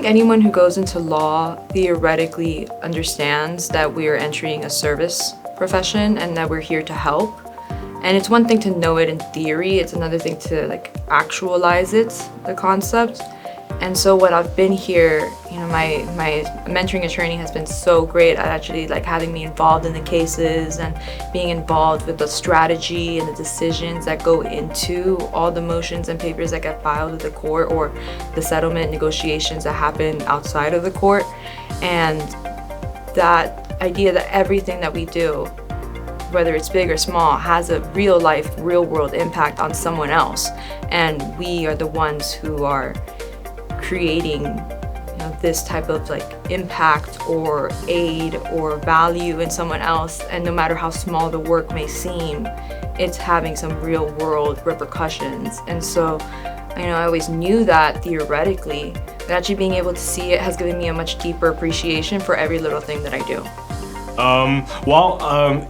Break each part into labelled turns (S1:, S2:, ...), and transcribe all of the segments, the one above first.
S1: think anyone who goes into law theoretically understands that we are entering a service profession and that we're here to help. And it's one thing to know it in theory, it's another thing to actualize it, the concept. And so when I've been here, my mentoring attorney has been so great at actually having me involved in the cases and being involved with the strategy and the decisions that go into all the motions and papers that get filed with the court or the settlement negotiations that happen outside of the court. And that idea that everything that we do, whether it's big or small, has a real life, real world impact on someone else. And we are the ones who are creating this type of impact or aid or value in someone else, and no matter how small the work may seem, it's having some real world repercussions. And so I always knew that theoretically, but actually being able to see it has given me a much deeper appreciation for every little thing that I do.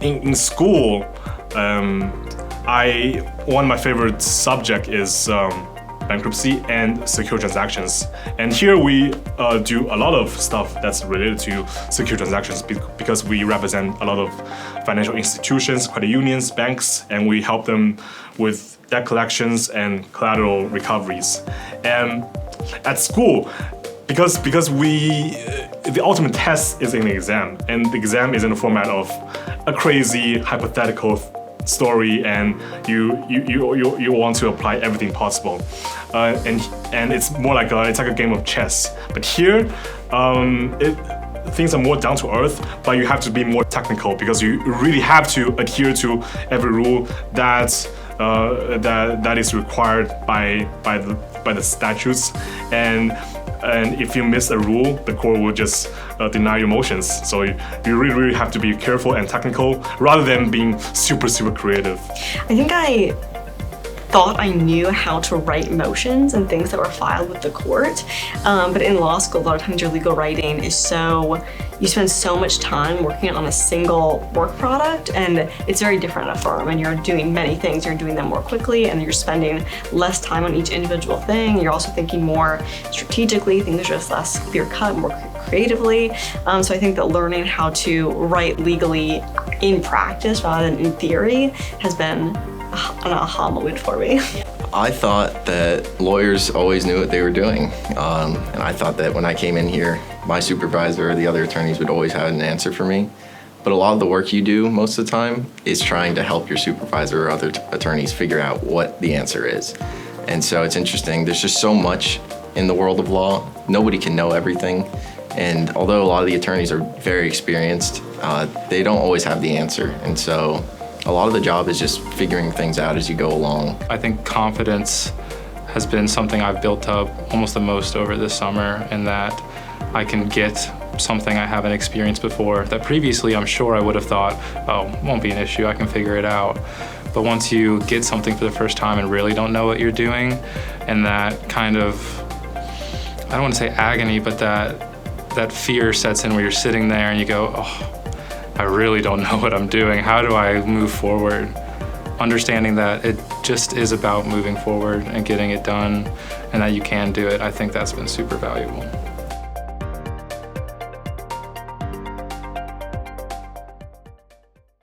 S2: In school, one of my favorite subject is bankruptcy and secure transactions. And here we do a lot of stuff that's related to secure transactions because we represent a lot of financial institutions, credit unions, banks, and we help them with debt collections and collateral recoveries. And at school, because the ultimate test is an exam, and the exam is in the format of a crazy hypothetical story, and you want to apply everything possible, and it's more like a game of chess. But here, things are more down to earth, but you have to be more technical because you really have to adhere to every rule that is required by the statutes. And if you miss a rule, the court will just deny your motions. So you really have to be careful and technical rather than being super creative.
S3: I think I thought I knew how to write motions and things that were filed with the court, but in law school, a lot of times your legal writing is you spend so much time working on a single work product, and it's very different at a firm, and you're doing many things. You're doing them more quickly, and you're spending less time on each individual thing. You're also thinking more strategically, things are just less clear-cut, more creatively. So I think that learning how to write legally in practice rather than in theory has been an aha moment for me.
S4: I thought that lawyers always knew what they were doing, and I thought that when I came in here, my supervisor or the other attorneys would always have an answer for me. But a lot of the work you do most of the time is trying to help your supervisor or other attorneys figure out what the answer is. And so it's interesting, there's just so much in the world of law. Nobody can know everything. And although a lot of the attorneys are very experienced, they don't always have the answer. And so a lot of the job is just figuring things out as you go along.
S5: I think confidence has been something I've built up almost the most over this summer, in that I can get something I haven't experienced before that previously I'm sure I would have thought, oh, it won't be an issue, I can figure it out. But once you get something for the first time and really don't know what you're doing, and that kind of, I don't want to say agony, but that fear sets in where you're sitting there and you go, oh, I really don't know what I'm doing. How do I move forward? Understanding that it just is about moving forward and getting it done, and that you can do it, I think that's been super valuable.